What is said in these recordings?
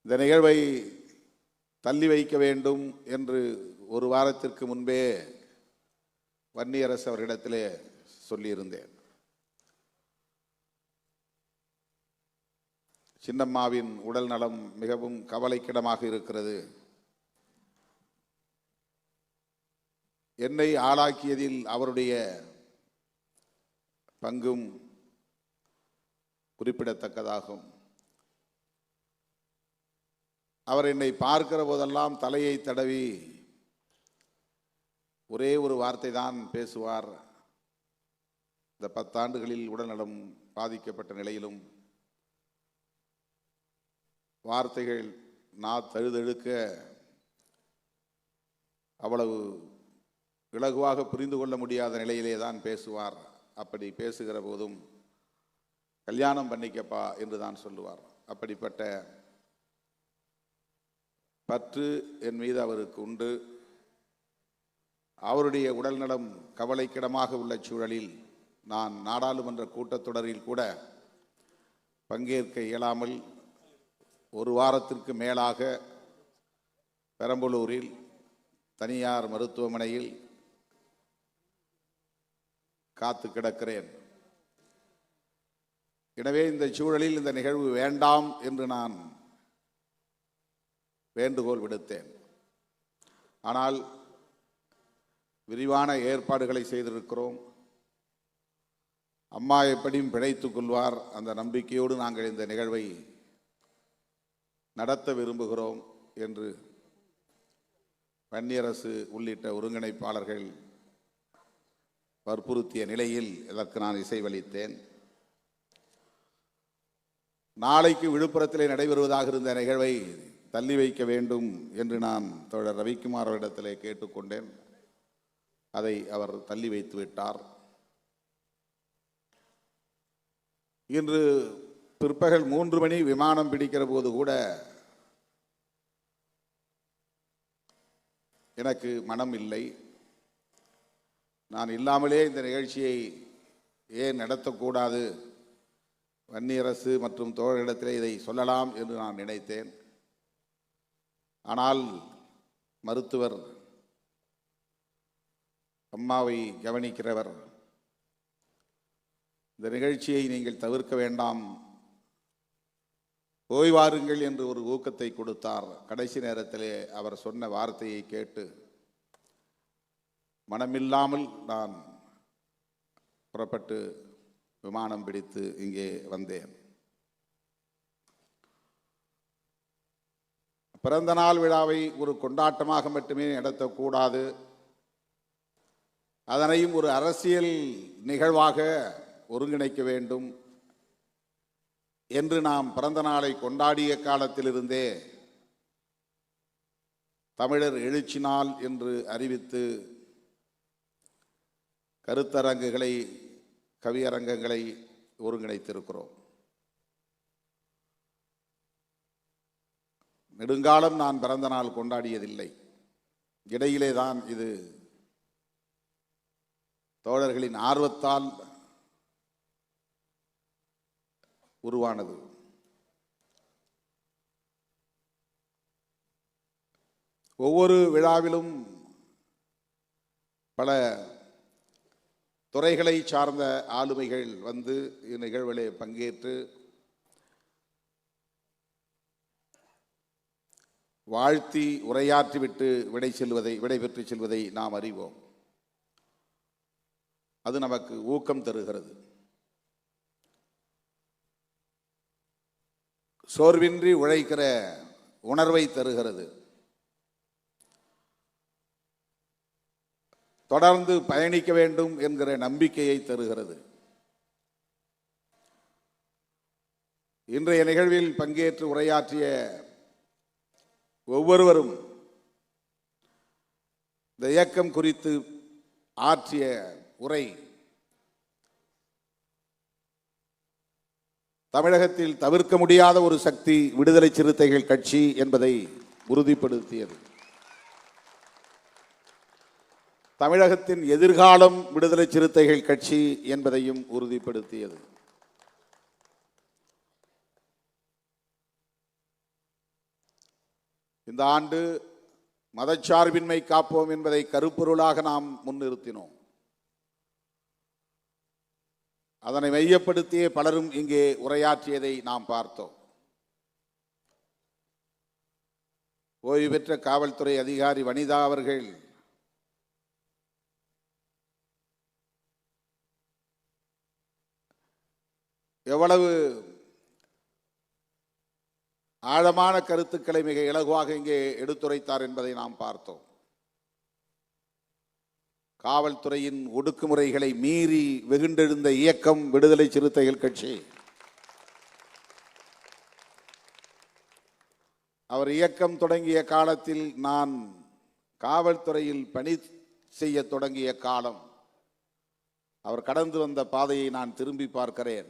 இந்த நிகழ்வை தள்ளி வைக்க வேண்டும் என்று ஒரு வாரத்திற்கு முன்பே வன்னியரசு அவர்களிடத்திலே சொல்லியிருந்தேன். சின்னம்மாவின் உடல் நலம் மிகவும் கவலைக்கிடமாக இருக்கிறது. என்னை ஆளாக்கியதில் அவருடைய பங்கும் குறிப்பிடத்தக்கதாகும். அவர் என்னை பார்க்கிற போதெல்லாம் தலையை தடவி ஒரே ஒரு வார்த்தை தான் பேசுவார். இந்த 10 ஆண்டுகளில் உடல்நலம் பாதிக்கப்பட்ட நிலையிலும் வார்த்தைகள் நான் தழுதழுக்க அவ்வளவு இலகுவாக புரிந்து கொள்ள முடியாத நிலையிலே தான் பேசுவார். அப்படி பேசுகிற போதும் கல்யாணம் பண்ணிக்கப்பா என்று தான் சொல்லுவார். அப்படிப்பட்ட பற்று என் மீது அவருக்கு உண்டு. அவருடைய உடல்நலம் கவலைக்கிடமாக உள்ள சூழலில் நான் நாடாளுமன்ற கூட்டத்தொடரில் கூட பங்கேற்க இயலாமல் ஒரு வாரத்திற்கு மேலாக பெரம்பலூரில் தனியார் மருத்துவமனையில் காத்து கிடக்கிறேன். எனவே இந்த சூழலில் இந்த நிகழ்வு வேண்டாம் என்று நான் வேண்டுகோள் விடுத்தேன். ஆனால் விரிவான ஏற்பாடுகளை செய்திருக்கிறோம். அம்மா எப்படியும் பிழைத்துக் கொள்வார். அந்த நம்பிக்கையோடு நாங்கள் இந்த நிகழ்வை நடத்த விரும்புகிறோம் என்று வன்னியரசு உள்ளிட்ட ஒருங்கிணைப்பாளர்கள் வற்புறுத்திய நிலையில் இதற்கு நான் இசைவளித்தேன். நாளைக்கு விழுப்புரத்திலே நடைபெறுவதாக இருந்த நிகழ்வை தள்ளி வைக்க வேண்டும் என்று நான் தோழர் ரவிக்குமார் அவரிடத்திலே கேட்டுக்கொண்டேன். அதை அவர் தள்ளி வைத்து விட்டார். இன்று பிற்பகல் 3 மணி விமானம் பிடிக்கிற போது கூட எனக்கு மனம் இல்லை. நான் இல்லாமலே இந்த நிகழ்ச்சியை ஏன் நடத்தக்கூடாது, வன்னியரசு மற்றும் தோழர்களிடத்திலே இதை சொல்லலாம் என்று நான் நினைத்தேன். ஆனால் மருத்துவர், அம்மாவை கவனிக்கிறவர், இந்த நிகழ்ச்சியை நீங்கள் தவிர்க்க வேண்டாம், ஓய்வாருங்கள் என்று ஒரு ஊக்கத்தை கொடுத்தார். கடைசி நேரத்திலே அவர் சொன்ன வார்த்தையை கேட்டு மனமில்லாமல் நான் புறப்பட்டு விமானம் பிடித்து இங்கே வந்தேன். பிறந்த நாள் விழாவை ஒரு கொண்டாட்டமாக மட்டுமே நடத்தக்கூடாது, அதனையும் ஒரு அரசியல் நிகழ்வாக ஒருங்கிணைக்க வேண்டும் என்று நாம் பிறந்த நாளை கொண்டாடிய காலத்திலிருந்தே தமிழர் எழுச்சி நாள் என்று அறிவித்து கருத்தரங்குகளை, கவியரங்கங்களை ஒருங்கிணைத்திருக்கிறோம். நெடுங்காலம் நான் பிறந்த நாள் கொண்டாடியதில்லை. இடையிலே தான் இது தோழர்களின் ஆர்வத்தால் உருவானது. ஒவ்வொரு விழாவிலும் பல துறைகளை சார்ந்த ஆளுமைகள் வந்து இந்நிகழ்விலே பங்கேற்று வாழ்த்தி உரையாற்றிவிட்டு விடைபெற்று செல்வதை நாம் அறிவோம். அது நமக்கு ஊக்கம் தருகிறது. சோர்வின்றி உழைக்கிற உணர்வை தருகிறது. தொடர்ந்து பயணிக்க வேண்டும் என்கிற நம்பிக்கையை தருகிறது. இன்றைய நிகழ்வில் பங்கேற்று உரையாற்றிய ஒவ்வொருவரும் இந்த இயக்கம் குறித்து ஆற்றிய உரை தமிழகத்தில் தவிர்க்க முடியாத ஒரு சக்தி விடுதலை சிறுத்தைகள் கட்சி என்பதை உறுதிப்படுத்தியது. தமிழகத்தின் எதிர்காலம் விடுதலை சிறுத்தைகள் கட்சி என்பதையும் உறுதிப்படுத்தியது. இந்த ஆண்டு மதச்சார்பின்மை காப்போம் என்பதை கருப்பொருளாக நாம் முன்னிறுத்தினோம். அதனை மையப்படுத்திய பலரும் இங்கே உரையாற்றியதை நாம் பார்த்தோம். ஓய்வு பெற்ற காவல்துறை அதிகாரி வனிதா அவர்கள் எவ்வளவு ஆழமான கருத்துக்களை மிக இலகுவாக இங்கே எடுத்துரைத்தார் என்பதை நாம் பார்த்தோம். காவல்துறையின் ஒடுக்குமுறைகளை மீறி வெகுண்டெழுந்த இயக்கம் விடுதலை சிறுத்தைகள் கட்சி. அவர் இயக்கம் தொடங்கிய காலத்தில் நான் காவல்துறையில் பணி செய்ய தொடங்கிய காலம், அவர் கடந்து வந்த பாதையை நான் திரும்பி பார்க்கிறேன்.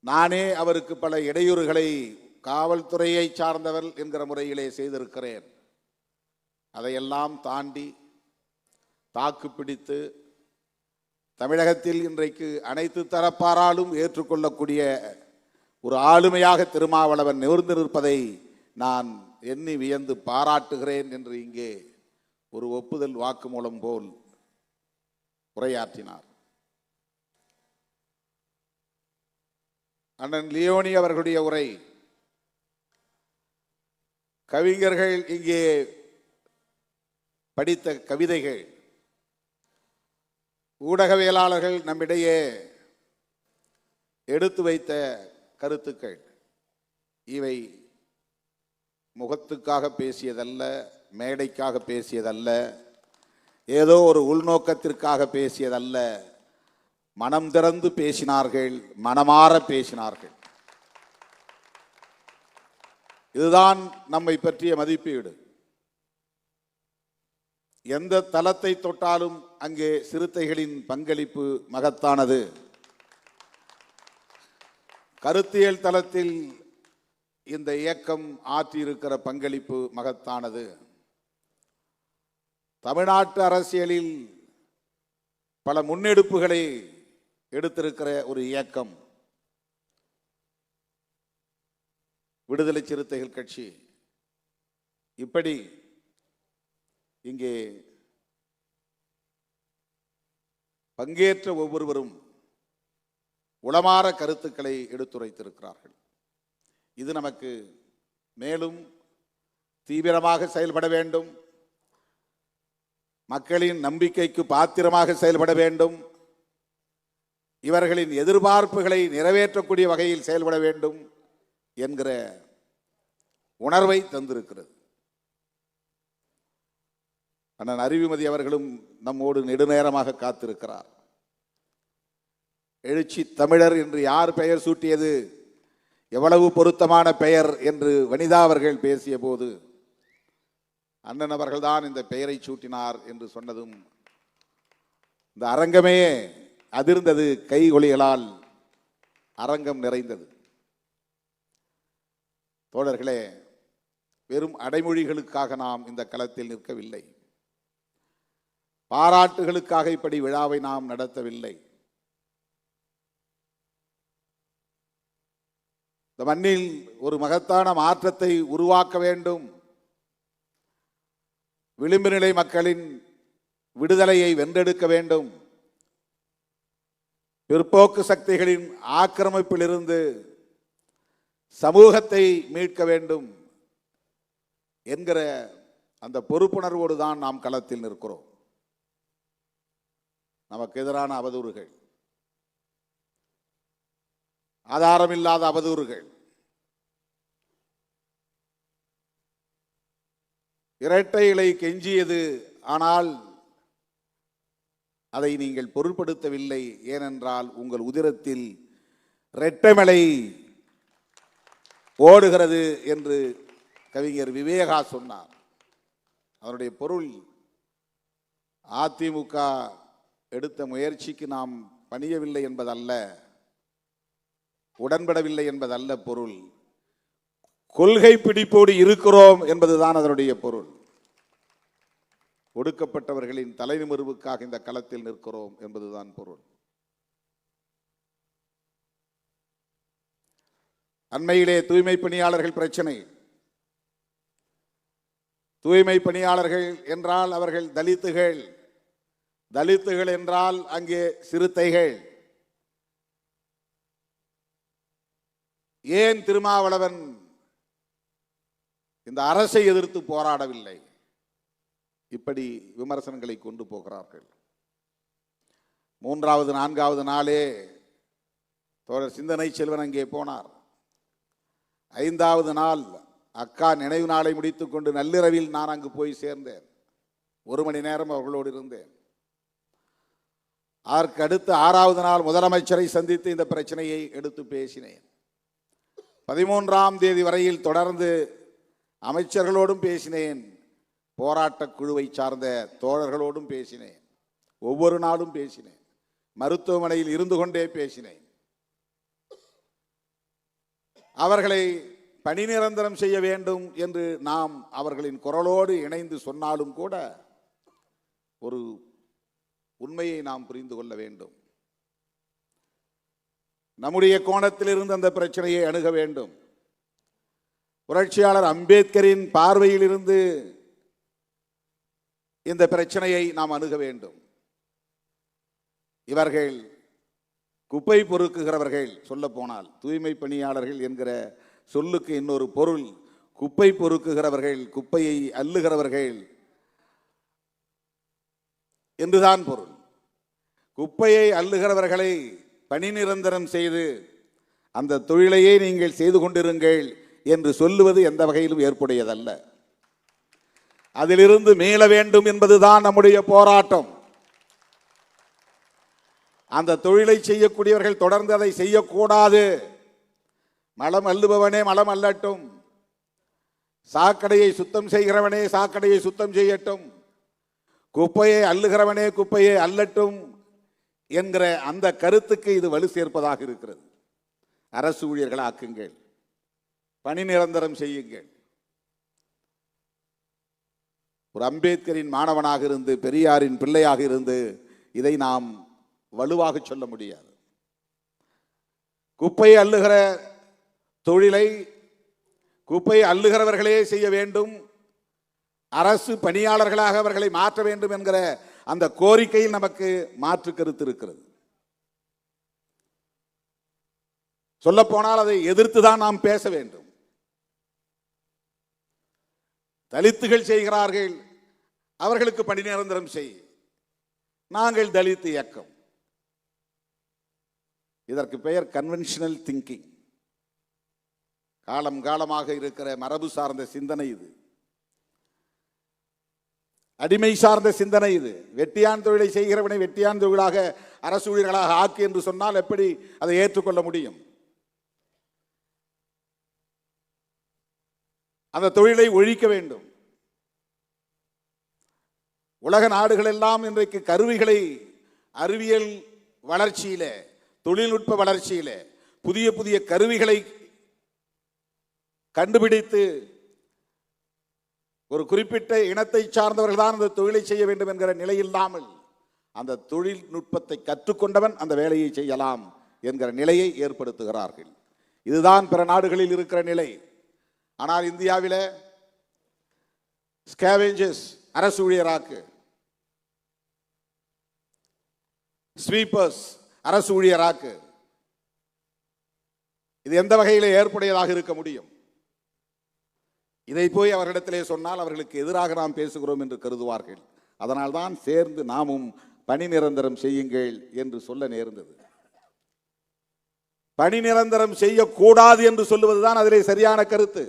நானே அவருக்கு பல இடையூறுகளை காவல்துறையை சார்ந்தவர் என்கிற முறையிலே செய்திருக்கிறேன். அதையெல்லாம் தாண்டி தாக்கு பிடித்து தமிழகத்தில் இன்றைக்கு அனைத்து தரப்பாராலும் ஏற்றுக்கொள்ளக்கூடிய ஒரு ஆளுமையாக திருமாவளவன் நிமிர்ந்து நிற்பதை நான் எண்ணி வியந்து பாராட்டுகிறேன் என்று இங்கே ஒரு ஒப்புதல் வாக்குமூலம் போல் உரையாற்றினார். அண்ணன் லியோனி அவர்களுடைய உரை, கவிஞர்கள் இங்கே படித்த கவிதைகள், ஊடகவியலாளர்கள் நம்மிடையே எடுத்து வைத்த கருத்துக்கள், இவை முகத்துக்காக பேசியதல்ல, மேடைக்காக பேசியதல்ல, ஏதோ ஒரு உள்நோக்கத்திற்காக பேசியதல்ல. மனம் திறந்து பேசினார்கள், மனமாற பேசினார்கள். இதுதான் நம்மை பற்றிய மதிப்பீடு. எந்த தளத்தை தொட்டாலும் அங்கே சிறுத்தைகளின் பங்களிப்பு மகத்தானது. கருத்தியல் தளத்தில் இந்த இயக்கம் ஆற்றியிருக்கிற பங்களிப்பு மகத்தானது. தமிழ்நாட்டு அரசியலில் பல முன்னெடுப்புகளை எடுத்திருக்கிற ஒரு இயக்கம் விடுதலை சிறுத்தைகள் கட்சி. இப்படி இங்கே பங்கேற்ற ஒவ்வொருவரும் உளமாற கருத்துக்களை எடுத்துரைத்திருக்கிறார்கள். இது நமக்கு மேலும் தீவிரமாக செயல்பட வேண்டும், மக்களின் நம்பிக்கைக்கு பாத்திரமாக செயல்பட வேண்டும், இவர்களின் எதிர்பார்ப்புகளை நிறைவேற்றக்கூடிய வகையில் செயல்பட வேண்டும் என்கிற உணர்வை தந்திருக்கிறது. அண்ணன் அறிவுமதி அவர்களும் நம்மோடு நெடுநேரமாக காத்திருக்கிறார். எழுச்சி தமிழர் என்று யார் பெயர் சூட்டியது, எவ்வளவு பொருத்தமான பெயர் என்று வனிதா அவர்கள் பேசிய போது அண்ணன் அவர்கள்தான் இந்த பெயரை சூட்டினார் என்று சொன்னதும் இந்த அரங்கமே அதிர்ந்தது. கை ஒலிகளால் அரங்கம் நிறைந்தது. தோழர்களே, வெறும் அடைமொழிகளுக்காக நாம் இந்த களத்தில் நிற்கவில்லை. பாராட்டுகளுக்காக இப்படி விழாவை நாம் நடத்தவில்லை. இந்த மண்ணில் ஒரு மகத்தான மாற்றத்தை உருவாக்க வேண்டும், விளிம்பு நிலை மக்களின் விடுதலையை வென்றெடுக்க வேண்டும், பிற்போக்கு சக்திகளின் ஆக்கிரமிப்பிலிருந்து சமூகத்தை மீட்க வேண்டும் என்கிற அந்த பொறுப்புணர்வோடு தான் நாம் களத்தில் நிற்கிறோம். நமக்கு எதிரான அவதூறுகள், ஆதாரமில்லாத அவதூறுகள், இரட்டை இலை கெஞ்சியது, ஆனால் அதை நீங்கள் பொருட்படுத்தவில்லை. ஏனென்றால் உங்கள் உதிரத்தில் இரட்டைமலை ஓடுகிறது என்று கவிஞர் விவேகா சொன்னார். அதனுடைய பொருள், அதிமுக எடுத்த முயற்சிக்கு நாம் பணியவில்லை என்பதல்ல, உடன்படவில்லை என்பதல்ல பொருள். கொள்கை பிடிப்போடு இருக்கிறோம் என்பதுதான் அதனுடைய பொருள். ஒடுக்கப்பட்டவர்களின் தலைநிமிர்வுக்காக இந்த களத்தில் நிற்கிறோம் என்பதுதான் பொருள். அண்மையிலே தூய்மை பணியாளர்கள் பிரச்சனை, தூய்மை பணியாளர்கள் என்றால் அவர்கள் தலித்துகள், தலித்துகள் என்றால் அங்கே சிறுத்தைகள். ஏன் திருமாவளவன் இந்த அரசை எதிர்த்து போராடவில்லை? இப்படி விமர்சனங்களை கொண்டு போகிறார்கள். மூன்றாவது நான்காவது நாளே தோழர் சிந்தனை செல்வன் அங்கே போனார். ஐந்தாவது நாள் அக்கா நினைவு நாளை முடித்துக் கொண்டு நள்ளிரவில் நான் அங்கு போய் சேர்ந்தேன். 1 மணி நேரம் அவர்களோடு இருந்தேன். அதற்கு அடுத்து 6வது நாள் முதலமைச்சரை சந்தித்து இந்த பிரச்சனையை எடுத்து பேசினேன். 13ஆம் தேதி வரையில் தொடர்ந்து அமைச்சர்களோடும் பேசினேன், போராட்ட குழுவை சார்ந்த தோழர்களோடும் பேசினேன், ஒவ்வொரு நாளும் பேசினேன், மருத்துவமனையில் இருந்து கொண்டே பேசினேன். அவர்களை பணி நிரந்தரம் செய்ய வேண்டும் என்று நாம் அவர்களின் குரலோடு இணைந்து சொன்னாலும் கூட ஒரு உண்மையை நாம் புரிந்து கொள்ள வேண்டும். நம்முடைய கோணத்திலிருந்து அந்த பிரச்சனையை அணுக வேண்டும். புரட்சியாளர் அம்பேத்கரின் பார்வையில் இருந்து இந்த பிரச்சனையை நாம் அணுக வேண்டும். இவர்கள் குப்பை பொறுக்குகிறவர்கள், சொல்ல போனால் தூய்மை பணியாளர்கள் என்கிற சொல்லுக்கு இன்னொரு பொருள் குப்பை பொறுக்குகிறவர்கள், குப்பையை அள்ளுகிறவர்கள் என்றுதான் பொருள். குப்பையை அள்ளுகிறவர்களை பணி நிரந்தரம் செய்து அந்த தொழிலையே நீங்கள் செய்து கொண்டிருங்கள் என்று சொல்லுவது எந்த வகையிலும் ஏற்புடையதல்ல. அதிலிருந்து மீள வேண்டும் என்பதுதான் நம்முடைய போராட்டம். அந்த தொழிலை செய்யக்கூடியவர்கள் தொடர்ந்து அதை செய்யக்கூடாது. மலம் அள்ளுபவனே மலம் அள்ளட்டும், சாக்கடையை சுத்தம் செய்கிறவனே சாக்கடையை சுத்தம் செய்யட்டும், குப்பையை அள்ளுகிறவனே குப்பையை அள்ளட்டும் என்கிற அந்த கருத்துக்கு இது வலு சேர்ப்பதாக இருக்கிறது. அரசு ஊழியர்கள் ஆக்குங்கள், பணி நிரந்தரம் செய்யுங்கள். ஒரு அம்பேத்கரின் மாணவனாக இருந்து பெரியாரின் பிள்ளையாக இருந்து இதை நாம் வலுவாக சொல்ல முடியாது. குப்பையை அள்ளுகிற தொழிலை குப்பையை அள்ளுகிறவர்களே செய்ய வேண்டும், அரசு பணியாளர்களாக அவர்களை மாற்ற வேண்டும் என்கிற அந்த கோரிக்கையில் நமக்கு மாற்று கருத்து இருக்கிறது. சொல்ல போனால் அதை எதிர்த்துதான் நாம் பேச வேண்டும். தலித்துகள் செய்கிறார்கள், அவர்களுக்கு பணி நிரந்தரம் செய். நாங்கள் தலித் இயக்கம். இதற்கு பெயர் கன்வென்ஷனல் திங்கிங். காலம் காலமாக இருக்கிற மரபு சார்ந்த சிந்தனை இது, அடிமை சார்ந்த சிந்தனை இது. வெட்டியான் தொழிலை செய்கிறவனை வெட்டியான் தொழிலாக அரசு ஊழியர்களாக ஆக்கு என்று சொன்னால் எப்படி அதை ஏற்றுக்கொள்ள முடியும்? அந்த தொழிலை ஒழிக்க வேண்டும். உலக நாடுகள் எல்லாம் இன்றைக்கு கருவிகளை அறிவியல் வளர்ச்சியில, தொழில்நுட்ப வளர்ச்சியில புதிய புதிய கருவிகளை கண்டுபிடித்து ஒரு குறிப்பிட்ட இனத்தை சார்ந்தவர்கள் தான் அந்த தொழிலை செய்ய வேண்டும் என்கிற நிலை இல்லாமல் அந்த தொழில்நுட்பத்தை கற்றுக்கொண்டவன் அந்த வேலையை செய்யலாம் என்கிற நிலையை ஏற்படுத்துகிறார்கள். இதுதான் பிற நாடுகளில் இருக்கிற நிலை. ஆனால் இந்தியாவில் ஸ்கேவேஞ்சர்ஸ் அரசு ஊழியராக்கு, ஸ்வீப்பர்ஸ் அரசு ஊழியராக்கு. இது எந்த வகையில் ஏற்புடையதாக இருக்க முடியும்? இதை போய் அவர்களிடத்திலே சொன்னால் அவர்களுக்கு எதிராக நாம் பேசுகிறோம் என்று கருதுவார்கள். அதனால்தான் சேர்ந்து நாமும் பணி நிரந்தரம் செய்யுங்கள் என்று சொல்ல நேர்ந்தது. பணி நிரந்தரம் செய்யக்கூடாது என்று சொல்லுவதுதான் அதிலே சரியான கருத்து.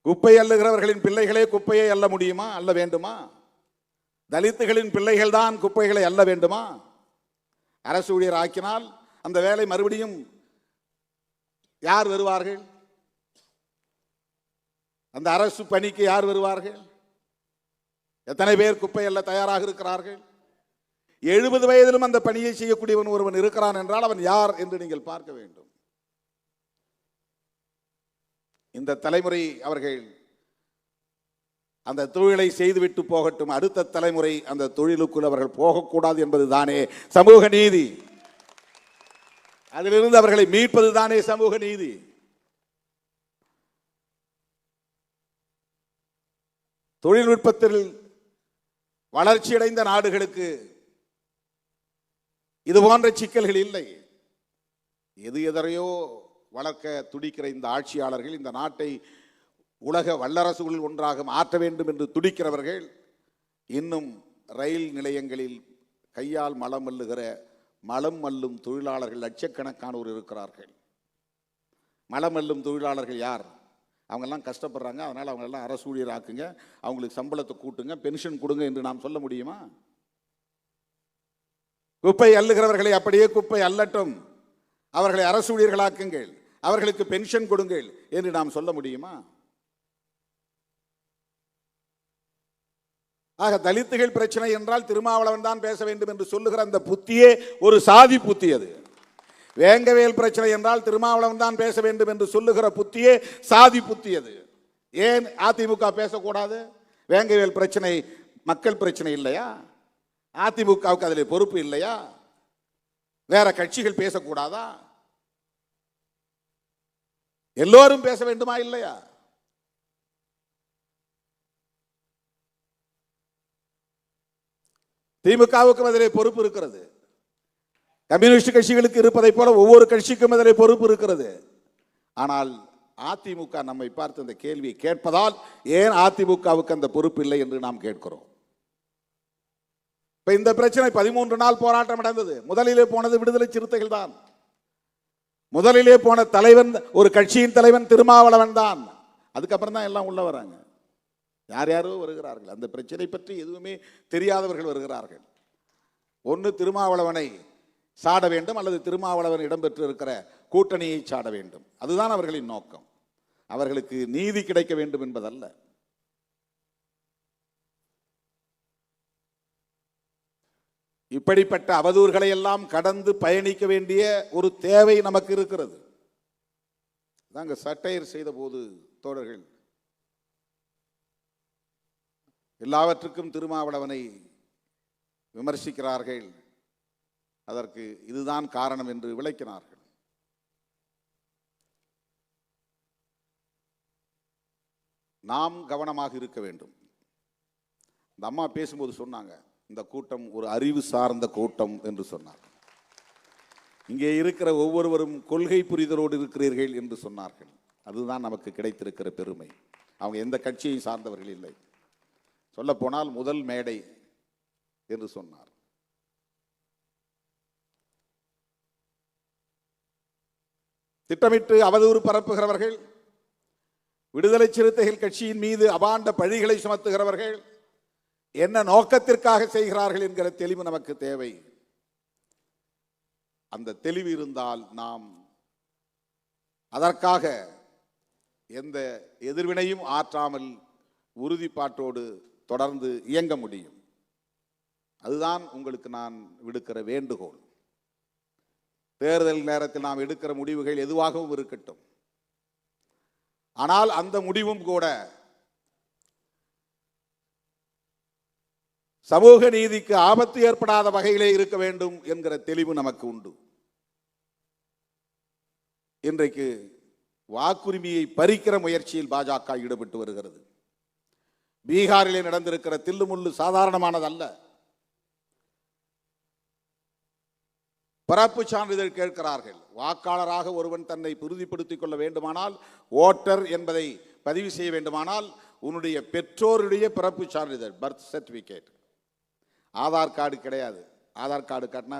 குப்பை அள்ளுகிறவர்களின் பிள்ளைகளே குப்பையை அள்ள முடியுமா? அள்ள வேண்டுமா? தலித்துகளின் பிள்ளைகள் தான் குப்பைகளை அள்ள வேண்டுமா? அரசு ஊழியர் ஆக்கினால் அந்த வேலை மறுபடியும் யார் வருவார்கள்? அந்த அரசு பணிக்கு யார் வருவார்கள்? எத்தனை பேர் குப்பை அல்ல தயாராக இருக்கிறார்கள்? 70 வயதிலும் அந்த பணியை செய்யக்கூடியவன் ஒருவன் இருக்கிறான் என்றால் அவன் யார் என்று நீங்கள் பார்க்க வேண்டும். இந்த தலைமுறை அவர்கள் அந்த தொழிலை செய்துவிட்டு போகட்டும், அடுத்த தலைமுறை அந்த தொழிலுக்குள் அவர்கள் போகக்கூடாது என்பது தானே சமூக நீதி. அதிலிருந்து அவர்களை மீட்பது தானே சமூக நீதி. தொழில்நுட்பத்தில் வளர்ச்சியடைந்த நாடுகளுக்கு இது போன்ற சிக்கல்கள் இல்லை. எதையோ வளர்க்க துடிக்கிற இந்த ஆட்சியாளர்கள் இந்த நாட்டை உலக வல்லரசுகளில் ஒன்றாக மாற்ற வேண்டும் என்று துடிக்கிறவர்கள் இன்னும் ரயில் நிலையங்களில் கையால் மலம் மல்லுகிற மலம் மல்லும் தொழிலாளர்கள் லட்சக்கணக்கானோர் இருக்கிறார்கள். மலம் மல்லும் தொழிலாளர்கள் யார்? அவங்கெல்லாம் கஷ்டப்படுறாங்க, அதனால் அவங்களெல்லாம் அரசு ஊழியர் ஆக்குங்க, அவங்களுக்கு சம்பளத்தை கூட்டுங்க, பென்ஷன் கொடுங்க என்று நாம் சொல்ல முடியுமா? குப்பை அள்ளுகிறவர்களை அப்படியே குப்பை அள்ளட்டும், அவர்களை அரசு ஊழியர்களாக்குங்கள், அவர்களுக்கு பென்ஷன் கொடுங்கள் என்று நாம் சொல்ல முடியுமா? ஆக தலித்துகள் பிரச்சனை என்றால் திருமாவளவன் தான் பேச வேண்டும் என்று சொல்லுகிற அந்த புத்தியே ஒரு சாதி புத்தி. அது வேங்கவேல் பிரச்சனை என்றால் திருமாவளவன் தான் பேச வேண்டும் என்று சொல்லுகிற புத்தியே சாதி புத்தி. அது ஏன் அதிமுக பேசக்கூடாது? வேங்கவேல் பிரச்சனை மக்கள் பிரச்சனை இல்லையா? அதிமுகவுக்கு அதில் பொறுப்பு இல்லையா? வேற கட்சிகள் பேசக்கூடாதா? எல்லோரும் பேச வேண்டுமா இல்லையா? திமுகவுக்கும் அதிலே பொறுப்பு இருக்கிறது, கம்யூனிஸ்ட் கட்சிகளுக்கு இருப்பதை போல ஒவ்வொரு கட்சிக்கும் அதிலே பொறுப்பு இருக்கிறது. ஆனால் அதிமுக நம்மை பார்த்து அந்த கேள்வியை கேட்பதால் ஏன் அதிமுகவுக்கு அந்த பொறுப்பு இல்லை என்று நாம் கேட்கிறோம். இப்ப இந்த பிரச்சனை 13 நாள் போராட்டம் நடந்தது. முதலிலே போனது விடுதலை சிறுத்தைகள் தான். முதலிலே போன தலைவன், ஒரு கட்சியின் தலைவன் திருமாவளவன் தான். அதுக்கப்புறம் தான் எல்லாம் உள்ள வராங்க. யார் யாரோ வருகிறார்கள், அந்த பிரச்சனை பற்றி எதுவுமே தெரியாதவர்கள் வருகிறார்கள். ஒன்று திருமாவளவனை சாட வேண்டும், அல்லது திருமாவளவன் இடம்பெற்று இருக்கிற கூட்டணியை சாட வேண்டும். அதுதான் அவர்களின் நோக்கம். அவர்களுக்கு நீதி கிடைக்க வேண்டும் என்பதல்ல. இப்படிப்பட்ட அவதூறுகளை எல்லாம் கடந்து பயணிக்க வேண்டிய ஒரு தேவை நமக்கு இருக்கிறது. நாங்கள் சட்டையர் செய்த போது தோழர்கள் எல்லாவற்றுக்கும் திருமாவளவனை விமர்சிக்கிறார்கள், அதற்கு இதுதான் காரணம் என்று விளக்கினார்கள். நாம் கவனமாக இருக்க வேண்டும். இந்த அம்மா பேசும்போது சொன்னாங்க, இந்த கூட்டம் ஒரு அறிவு சார்ந்த கூட்டம் என்று சொன்னார். இங்கே இருக்கிற ஒவ்வொருவரும் கொள்கை புரிதலோடு இருக்கிறீர்கள் என்று சொன்னார்கள். அதுதான் நமக்கு கிடைத்திருக்கிற பெருமை. அவங்க எந்த கட்சியை சார்ந்தவர்கள் இல்லை. சொல்ல போனால் முதல் மேடை என்று சொன்னார். திட்டமிட்டு அவதூறு பரப்புகிறவர்கள், விடுதலை சிறுத்தைகள் கட்சியின் மீது அபாண்ட பழிகளை சுமத்துகிறவர்கள் என்ன நோக்கத்திற்காக செய்கிறார்கள் என்கிற தெளிவு நமக்கு தேவை. அந்த தெளிவு இருந்தால் நாம் அதற்காக எந்த எதிர்வினையும் ஆற்றாமல் உறுதிப்பாட்டோடு தொடர்ந்து இயங்க முடியும். அதுதான் உங்களுக்கு நான் விடுக்கிற வேண்டுகோள். தேர்தல் நேரத்தில் நாம் எடுக்கிற முடிவுகள் எதுவாகவும் இருக்கட்டும், ஆனால் அந்த முடிவும் கூட சமூக நீதிக்கு ஆபத்து ஏற்படாத வகையிலே இருக்க வேண்டும் என்கிற தெளிவு நமக்கு உண்டு. இன்றைக்கு வாக்குரிமையை பறிக்கிற முயற்சியில் பாஜக ஈடுபட்டு வருகிறது. பீகாரிலே நடந்திருக்கிற தில்லுமுள்ளு சாதாரணமானதல்ல. பிறப்பு சான்றிதழ் கேட்கிறார்கள். வாக்காளராக ஒருவன் தன்னை உறுதிப்படுத்திக் கொள்ள வேண்டுமானால், ஓட்டர் என்பதை பதிவு செய்ய வேண்டுமானால், உன்னுடைய பெற்றோருடைய பிறப்பு சான்றிதழ், பர்த் சர்டிபிகேட். ஆதார் கார்டு கிடையாது. ஆதார் கார்டு காட்டினா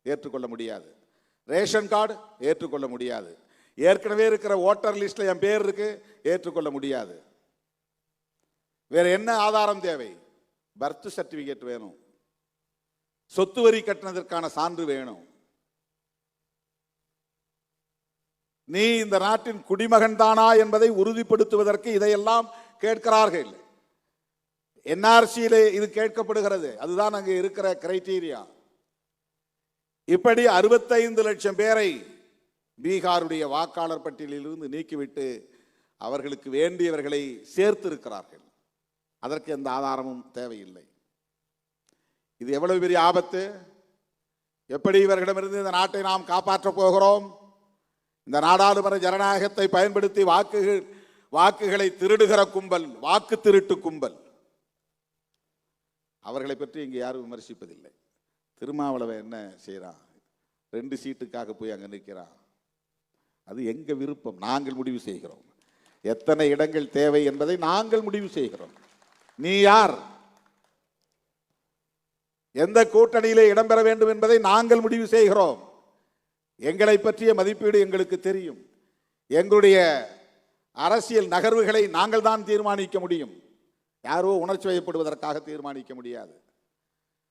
ஏற்றுக்கொள்ள முடியாது. ரேஷன் கார்டு ஏற்றுக்கொள்ள முடியாது. ஏற்கனவே இருக்கிற ஓட்டர் லிஸ்ட்ல என் பேர் இருக்கு, ஏற்றுக்கொள்ள முடியாது. வேற என்ன ஆதாரம் தேவை? பர்த் சர்டிபிகேட் வேணும். சொத்து வரி கட்டினதற்கான சான்று வேணும். நீ இந்த நாட்டின் குடிமகன் தானா என்பதை உறுதிப்படுத்துவதற்கு இதையெல்லாம் கேட்கிறார்கள். என்ஆர்சியிலே இது கேட்கப்படுகிறது. அதுதான் அங்கே இருக்கிற கிரைட்டீரியா. இப்படி 65 லட்சம் பேரை பீகாருடைய வாக்காளர் பட்டியலிலிருந்து நீக்கிவிட்டு அவர்களுக்கு வேண்டியவர்களை சேர்த்திருக்கிறார்கள். அதற்கு எந்த ஆதாரமும் தேவையில்லை. இது எவ்வளவு பெரிய ஆபத்து! எப்படி இவர்களிடமிருந்து இந்த நாட்டை நாம் காப்பாற்றப் போகிறோம்? இந்த நாடாளுமன்ற ஜனநாயகத்தை பயன்படுத்தி வாக்குகளை திருடுகிற கும்பல், வாக்கு திருட்டு கும்பல். அவர்களை பற்றி இங்கே யாரும் விமர்சிப்பதில்லை. திருமாவளவன் என்ன செய்கிறான்? 2 சீட்டுக்காக போய் அங்கே நிற்கிறான். அது எங்கள் விருப்பம், நாங்கள் முடிவு செய்கிறோம். எத்தனை இடங்கள் தேவை என்பதை நாங்கள் முடிவு செய்கிறோம். நீ யார், எந்த கூட்டணியிலே இடம்பெற வேண்டும் என்பதை நாங்கள் முடிவு செய்கிறோம். எங்களை பற்றிய மதிப்பீடு எங்களுக்கு தெரியும். எங்களுடைய அரசியல் நகர்வுகளை நாங்கள் தான் தீர்மானிக்க முடியும். யாரோ உணர்ச்சி வயப்படுவதற்காக தீர்மானிக்க முடியாது.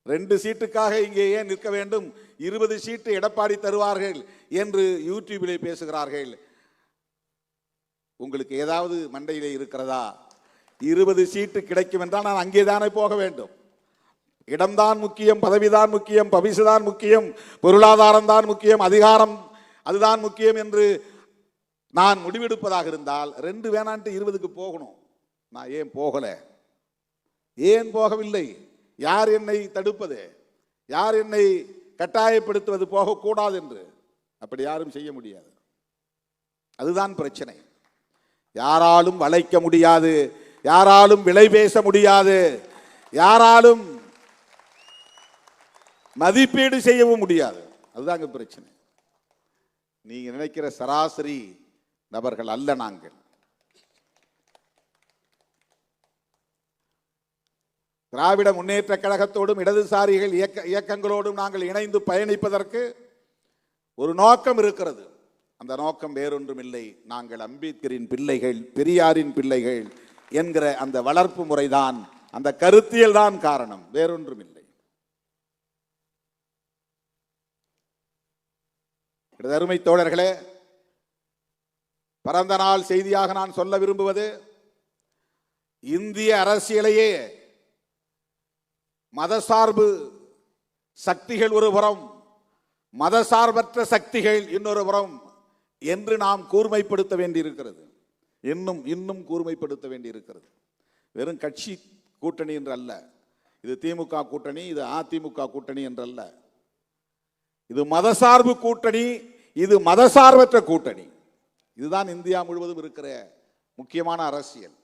2 சீட்டுக்காக இங்கே ஏன் நிற்க வேண்டும்? 20 சீட்டு எடப்பாடி தருவார்கள் என்று யூடியூபிலே பேசுகிறார்கள். உங்களுக்கு ஏதாவது மண்டையிலே இருக்கிறதா? 20 சீட்டு கிடைக்கும் என்றால் நான் அங்கேதானே போக வேண்டும். இடம்தான் முக்கியம், பதவிதான் முக்கியம், பவிசுதான் முக்கியம், பொருளாதாரம் தான் முக்கியம், அதிகாரம் அதுதான் முக்கியம் என்று நான் முடிவெடுப்பதாக இருந்தால் 2 வேணான்ட்டு 20க்கு போகணும். நான் ஏன் போகல? ஏன் போகவில்லை? யார் என்னை தடுப்பது? யார் என்னை கட்டாயப்படுத்துவது போகக்கூடாது என்று? அப்படி யாரும் செய்ய முடியாது. அதுதான் பிரச்சனை. யாராலும் வளைக்க முடியாது, யாராலும் விலை பேச முடியாது, யாராலும் மதிப்பீடு செய்யவும் முடியாது. அதுதாங்க பிரச்சனை. நீங்க நினைக்கிற சராசரி நபர்கள் அல்ல நாங்கள். திராவிட முன்னேற்ற கழகத்தோடும் இடதுசாரிகள் இயக்கங்களோடும் நாங்கள் இணைந்து பயணிப்பதற்கு ஒரு நோக்கம் இருக்கிறது. அந்த நோக்கம் வேறொன்றும் இல்லை. நாங்கள் அம்பேத்கரின் பிள்ளைகள், பெரியாரின் பிள்ளைகள் என்கிற அந்த வளர்ப்பு முறைதான், அந்த கருத்தியல் தான் காரணம், வேறொன்றும் இல்லை. அருமை தோழர்களே, பிறந்த நாள் செய்தியாக நான் சொல்ல விரும்புவது, இந்திய அரசியலையே மதசார்பு சக்திகள் ஒரு புறம், மதசார்பற்ற சக்திகள் இன்னொரு புறம் என்று நாம் கூர்மைப்படுத்த வேண்டியிருக்கிறது. இன்னும் கூர்மைப்படுத்த வேண்டியிருக்கிறது. வெறும் கட்சி கூட்டணி என்று அல்ல. இது திமுக கூட்டணி, இது அதிமுக கூட்டணி என்றல்ல. இது மதசார்பு கூட்டணி, இது மதசார்பற்ற கூட்டணி. இதுதான் இந்தியா முழுவதும் இருக்கிற முக்கியமான அரசியல்.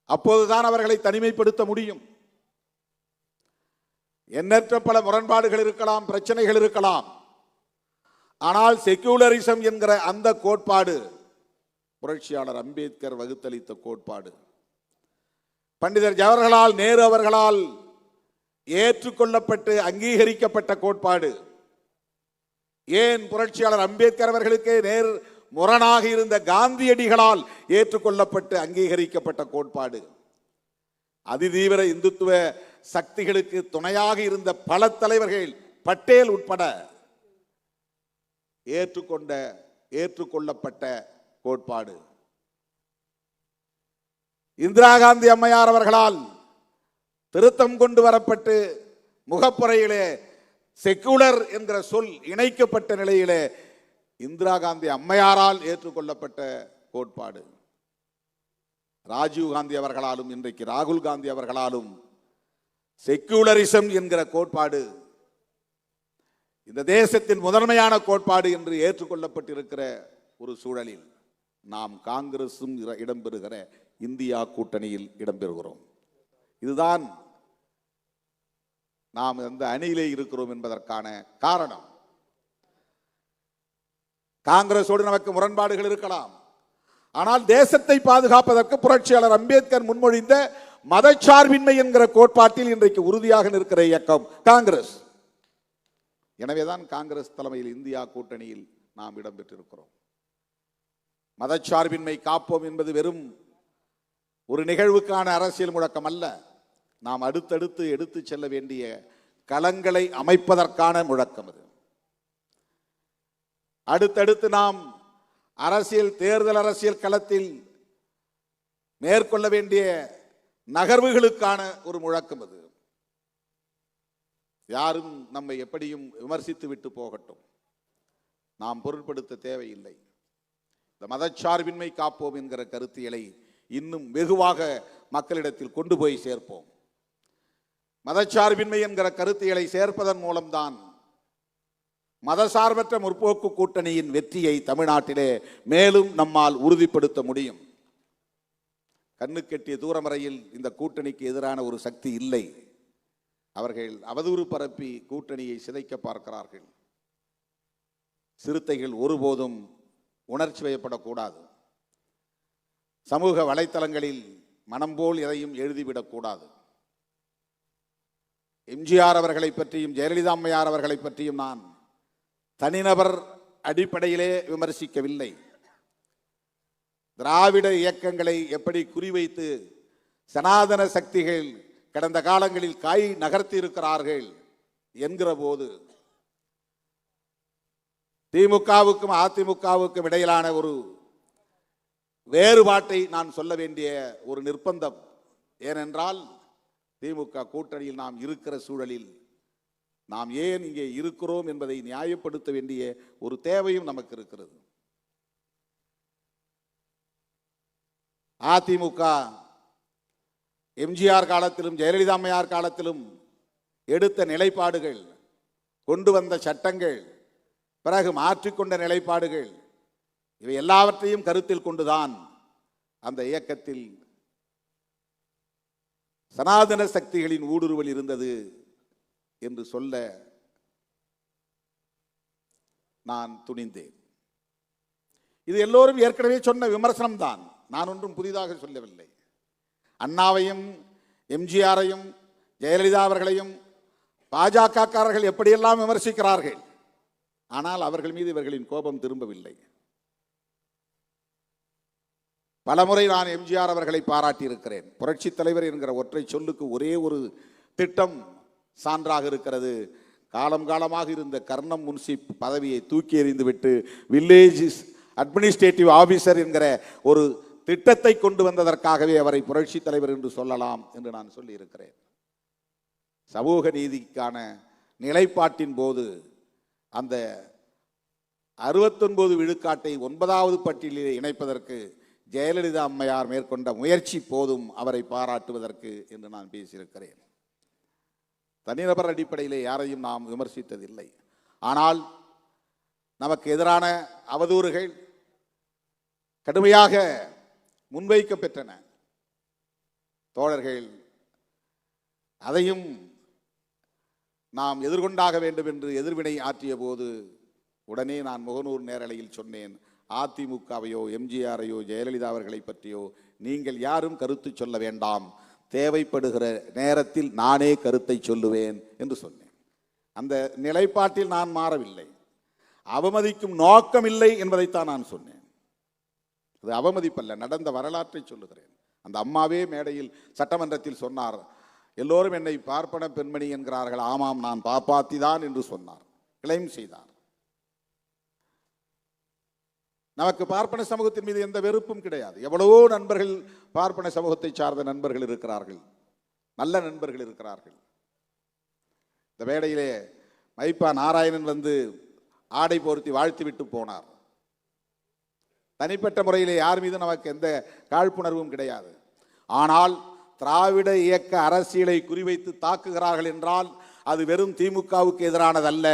அப்போதுதான் அவர்களை தனிமைப்படுத்த முடியும். எண்ணற்ற பல முரண்பாடுகள் இருக்கலாம், பிரச்சனைகள் இருக்கலாம். ஆனால் செக்யூலரிசம் என்கிற அந்த கோட்பாடு புரட்சியாளர் அம்பேத்கர் வகுத்தளித்த கோட்பாடு, பண்டிதர் ஜவஹர்லால் நேரு அவர்களால் ஏற்றுக்கொள்ளப்பட்டு அங்கீகரிக்கப்பட்ட கோட்பாடு. ஏன் புரட்சியாளர் அம்பேத்கர் அவர்களுக்கு நேர் முரணாக இருந்த காந்தியடிகளால் ஏற்றுக்கொள்ளப்பட்டு அங்கீகரிக்கப்பட்ட கோட்பாடு. அதிதீவிர இந்துத்துவ சக்திகளுக்கு துணையாக இருந்த பல தலைவர்கள், பட்டேல் உட்பட ஏற்றுக்கொள்ளப்பட்ட கோட்பாடு. இந்திரா காந்தி அம்மையார் அவர்களால் திருத்தம் கொண்டு வரப்பட்டு முகப்புறையிலே செக்குலர் என்கிற சொல் இணைக்கப்பட்ட நிலையிலே இந்திரா காந்தி அம்மையாரால் ஏற்றுக்கொள்ளப்பட்ட கோட்பாடு. ராஜீவ் காந்தி அவர்களாலும் இன்றைக்கு ராகுல் காந்தி அவர்களாலும் செக்குலரிசம் என்கிற கோட்பாடு இந்த தேசத்தின் முதன்மையான கோட்பாடு என்று ஏற்றுக்கொள்ளப்பட்டிருக்கிற ஒரு சூழலில் நாம் காங்கிரசும் இடம்பெறுகிற இந்தியா கூட்டணியில் இடம்பெறுகிறோம். இதுதான் நாம் எந்த அணியிலே இருக்கிறோம் என்பதற்கான காரணம். காங்கிரஸோடு நமக்கு முரண்பாடுகள் இருக்கலாம். ஆனால் தேசத்தை பாதுகாப்பதற்கு புரட்சியாளர் அம்பேத்கர் முன்மொழிந்த மதச்சார்பின்மை என்கிற கோட்பாட்டில் இன்றைக்கு உறுதியாக நிற்கிற இயக்கம் காங்கிரஸ். எனவேதான் காங்கிரஸ் தலைமையில் இந்தியா கூட்டணியில் நாம் இடம்பெற்றிருக்கிறோம். மதச்சார்பின்மை காப்போம் என்பது வெறும் ஒரு நிகழ்வுக்கான அரசியல் முழக்கம் அல்ல. நாம் அடுத்தடுத்து எடுத்து செல்ல வேண்டிய களங்களை அமைப்பதற்கான முழக்கம் அது. அடுத்தடுத்து நாம் தேர்தல் அரசியல் களத்தில் மேற்கொள்ள வேண்டிய நகர்வுகளுக்கான ஒரு முழக்கம் அது. யாரும் நம்மை எப்படியும் விமர்சித்து விட்டு போகட்டும், நாம் பொருட்படுத்த தேவையில்லை. இந்த மதச்சார்பின்மை காப்போம் என்கிற கருத்தியலை இன்னும் வெகுவாக மக்களிடத்தில் கொண்டு போய் சேர்ப்போம். மதச்சார்பின்மை என்கிற கருத்தியலை சேர்ப்பதன் மூலம்தான் மதசார்பற்ற முற்போக்கு கூட்டணியின் வெற்றியை தமிழ்நாட்டிலே மேலும் நம்மால் உறுதிப்படுத்த முடியும். கண்ணுக்கெட்டிய தூரம் வரையில் இந்த கூட்டணிக்கு எதிரான ஒரு சக்தி இல்லை. அவர்கள் அவதூறு பரப்பி கூட்டணியை சிதைக்க பார்க்கிறார்கள். சிறுத்தைகள் ஒருபோதும் உணர்ச்சி வயப்படக்கூடாது. சமூக வலைத்தளங்களில் மனம் போல் எதையும் எழுதிவிடக்கூடாது. எம்ஜிஆர் அவர்களை பற்றியும் ஜெயலலிதா அம்மையார் அவர்களை பற்றியும் நான் தனிநபர் அடிப்படையிலே விமர்சிக்கவில்லை. திராவிட இயக்கங்களை எப்படி குறிவைத்து சனாதன சக்திகள் கடந்த காலங்களில் காய் நகர்த்தி இருக்கிறார்கள் என்கிற போது திமுகவுக்கும் அதிமுகவுக்கும் இடையிலான ஒரு வேறுபாட்டை நான் சொல்ல வேண்டிய ஒரு நிர்பந்தம். ஏனென்றால் திமுக கூட்டணியில் நாம் இருக்கிற சூழலில் நாம் ஏன் இங்கே இருக்கிறோம் என்பதை நியாயப்படுத்த வேண்டிய ஒரு தேவையும் நமக்கு இருக்கிறது. அதிமுக எம்ஜிஆர் காலத்திலும் ஜெயலலிதா அம்மையார் காலத்திலும் எடுத்த நிலைப்பாடுகள், கொண்டு வந்த சட்டங்கள், பிறகு மாற்றிக்கொண்ட நிலைப்பாடுகள், இவை எல்லாவற்றையும் கருத்தில் கொண்டுதான் அந்த இயக்கத்தில் சனாதன சக்திகளின் ஊடுருவல் இருந்தது என்று சொல்ல நான் துணிந்தேன். இது எல்லோரும் ஏற்கனவே சொன்ன விமர்சனம் தான், நான் ஒன்றும் புதிதாக சொல்லவில்லை. அண்ணாவையும் எம்ஜிஆரையும் ஜெயலலிதா அவர்களையும் பாஜகக்காரர்கள் எப்படியெல்லாம் விமர்சிக்கிறார்கள், ஆனால் அவர்கள் மீது இவர்களின் கோபம் திரும்பவில்லை. பலமுறை நான் எம்ஜிஆர் அவர்களை பாராட்டி இருக்கிறேன். புரட்சி தலைவர் என்கிற ஒற்றை சொல்லுக்கு ஒரே ஒரு திட்டம் சான்றாக இருக்கிறது. காலம் காலமாக இருந்த கர்ணம் முன்சிப் பதவியை தூக்கி எறிந்துவிட்டு வில்லேஜ் அட்மினிஸ்ட்ரேட்டிவ் ஆபீசர் என்கிற ஒரு திட்டத்தை கொண்டு வந்ததற்காகவே அவரை புரட்சி தலைவர் என்று சொல்லலாம் என்று நான் சொல்லி இருக்கிறேன். சமூக நீதிக்கான நிலைப்பாட்டின் போது அந்த 69 விழுக்காட்டை 9வது பட்டியலில் இணைப்பதற்கு ஜெயலலிதா அம்மையார் மேற்கொண்ட முயற்சி போதும் அவரை பாராட்டுவதற்கு என்று நான் பேசியிருக்கிறேன். தனிநபர் அடிப்படையிலே யாரையும் நாம் விமர்சித்ததில்லை. ஆனால் நமக்கு எதிரான அவதூறுகள் கடுமையாக முன்வைக்க பெற்றன. தோழர்கள் அதையும் நாம் எதிர்கொண்டாக வேண்டும் என்று எதிர்வினை ஆற்றிய போது உடனே நான் முகநூர் நேரலையில் சொன்னேன், அதிமுகவையோ எம்ஜிஆரையோ ஜெயலலிதா அவர்களை பற்றியோ நீங்கள் யாரும் கருத்து சொல்ல வேண்டாம், தேவைப்படுகிற நேரத்தில் நானே கருத்தை சொல்லுவேன் என்று சொன்னேன். அந்த நிலைப்பாட்டில் நான் மாறவில்லை. அவமதிக்கும் நோக்கம் இல்லை என்பதைத்தான் நான் சொன்னேன். அது அவமதிப்பல்ல, நடந்த வரலாற்றை சொல்லுகிறேன். அந்த அம்மாவே மேடையில் சட்டமன்றத்தில் சொன்னார், எல்லோரும் என்னை பார்ப்பன பெண்மணி என்கிறார்கள், ஆமாம் நான் பாப்பாத்தி தான் என்று சொன்னார், கிளைம் செய்தார். நமக்கு பார்ப்பன சமூகத்தின் மீது எந்த வெறுப்பும் கிடையாது. எவ்வளவோ நண்பர்கள் பார்ப்பன சமூகத்தை சார்ந்த நண்பர்கள் இருக்கிறார்கள், நல்ல நண்பர்கள் இருக்கிறார்கள். இந்த வேளையிலே மைப்பா நாராயணன் வந்து ஆடை போர்த்தி வாழ்த்தி விட்டு போனார். தனிப்பட்ட முறையிலே யார் மீது நமக்கு எந்த காழ்ப்புணர்வும் கிடையாது. ஆனால் திராவிட இயக்க அரசியலை குறிவைத்து தாக்குகிறார்கள் என்றால் அது வெறும் திமுகவுக்கு எதிரானதல்ல,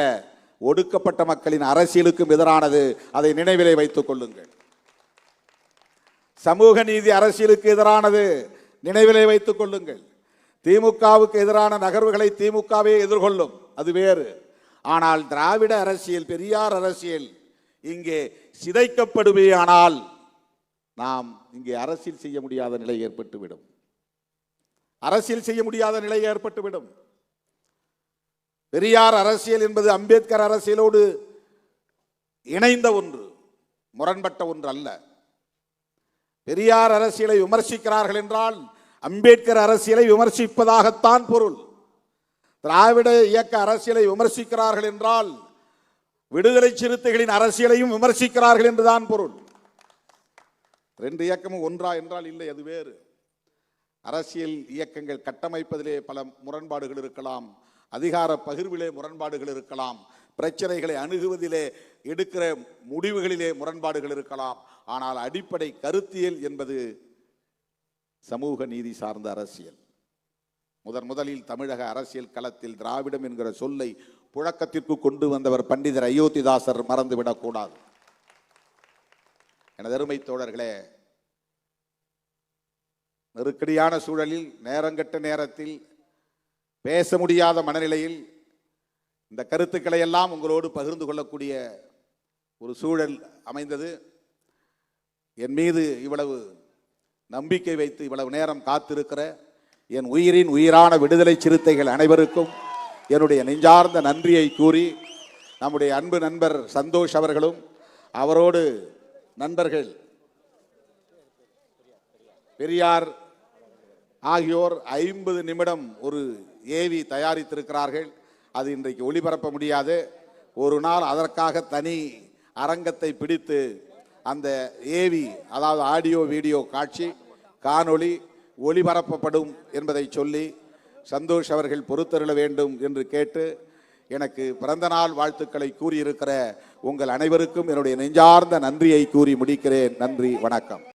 ஒடுக்கப்பட்ட மக்களின் அரசியலுக்கும் எதிரானது. அதை நினைவிலே வைத்துக் கொள்ளுங்கள். சமூக நீதி அரசியலுக்கு எதிரானது, நினைவிலே வைத்துக் கொள்ளுங்கள். திமுகவுக்கு எதிரான நகர்வுகளை திமுகவே எதிர்கொள்ளும், அது வேறு. ஆனால் திராவிட அரசியல், பெரியார் அரசியல் இங்கே சிதைக்கப்படுவேயானால் நாம் இங்கே அரசியல் செய்ய முடியாத நிலை ஏற்பட்டுவிடும். அரசியல் செய்ய முடியாத நிலை ஏற்பட்டுவிடும். பெரியார் அரசியல் என்பது அம்பேத்கர் அரசியலோடு இணைந்த ஒன்று, முரண்பட்ட ஒன்று அல்ல. பெரியார் அரசியலை விமர்சிக்கிறார்கள் என்றால் அம்பேத்கர் அரசியலை விமர்சிப்பதாகத்தான் பொருள். திராவிட இயக்க அரசியலை விமர்சிக்கிறார்கள் என்றால் விடுதலை சிறுத்தைகளின் அரசியலையும் விமர்சிக்கிறார்கள் என்றுதான் பொருள். ரெண்டு இயக்கமும் ஒன்றா என்றால் இல்லை, அது வேறு. அரசியல் இயக்கங்கள் கட்டமைப்பதிலே பல முரண்பாடுகள் இருக்கலாம், அதிகார பகிர்விலே முரண்பாடுகள் இருக்கலாம், பிரச்சனைகளை அணுகுவதிலே எடுக்கிற முடிவுகளிலே முரண்பாடுகள் இருக்கலாம். ஆனால் அடிப்படை கருத்தியல் என்பது சமூக நீதி சார்ந்த அரசியல். முதலில் தமிழக அரசியல் களத்தில் திராவிடம் என்கிற சொல்லை புழக்கத்திற்கு கொண்டு வந்தவர் பண்டிதர் அயோத்திதாசர், மறந்துவிடக்கூடாது. எனது அருமை தோழர்களே, நெருக்கடியான சூழலில் நேரங்கட்ட நேரத்தில் பேச முடியாத மனநிலையில் இந்த கருத்துக்களை எல்லாம் உங்களோடு பகிர்ந்து கொள்ளக்கூடிய ஒரு சூழல் அமைந்தது. என் மீது இவ்வளவு நம்பிக்கை வைத்து இவ்வளவு நேரம் காத்திருக்கிற என் உயிரின் உயிரான விடுதலை சிறுத்தைகள் அனைவருக்கும் என்னுடைய நெஞ்சார்ந்த நன்றியை கூறி, நம்முடைய அன்பு நண்பர் சந்தோஷ் அவர்களும் அவரோடு நண்பர்கள் பெரியார் ஆகியோர் 50 நிமிடம் ஒரு ஏவி தயாரித்திருக்கிறார்கள். அது இன்றைக்கு ஒளிபரப்ப முடியாது. ஒரு நாள் அதற்காக தனி அரங்கத்தை பிடித்து அந்த ஏவி, அதாவது ஆடியோ வீடியோ காட்சி காணொளி ஒளிபரப்பப்படும் என்பதை சொல்லி சந்தோஷ் அவர்கள் பொறுத்தருள வேண்டும் என்று கேட்டு, எனக்கு பிறந்தநாள் வாழ்த்துக்களை கூறியிருக்கிற உங்கள் அனைவருக்கும் என்னுடைய நெஞ்சார்ந்த நன்றியை கூறி முடிக்கிறேன். நன்றி, வணக்கம்.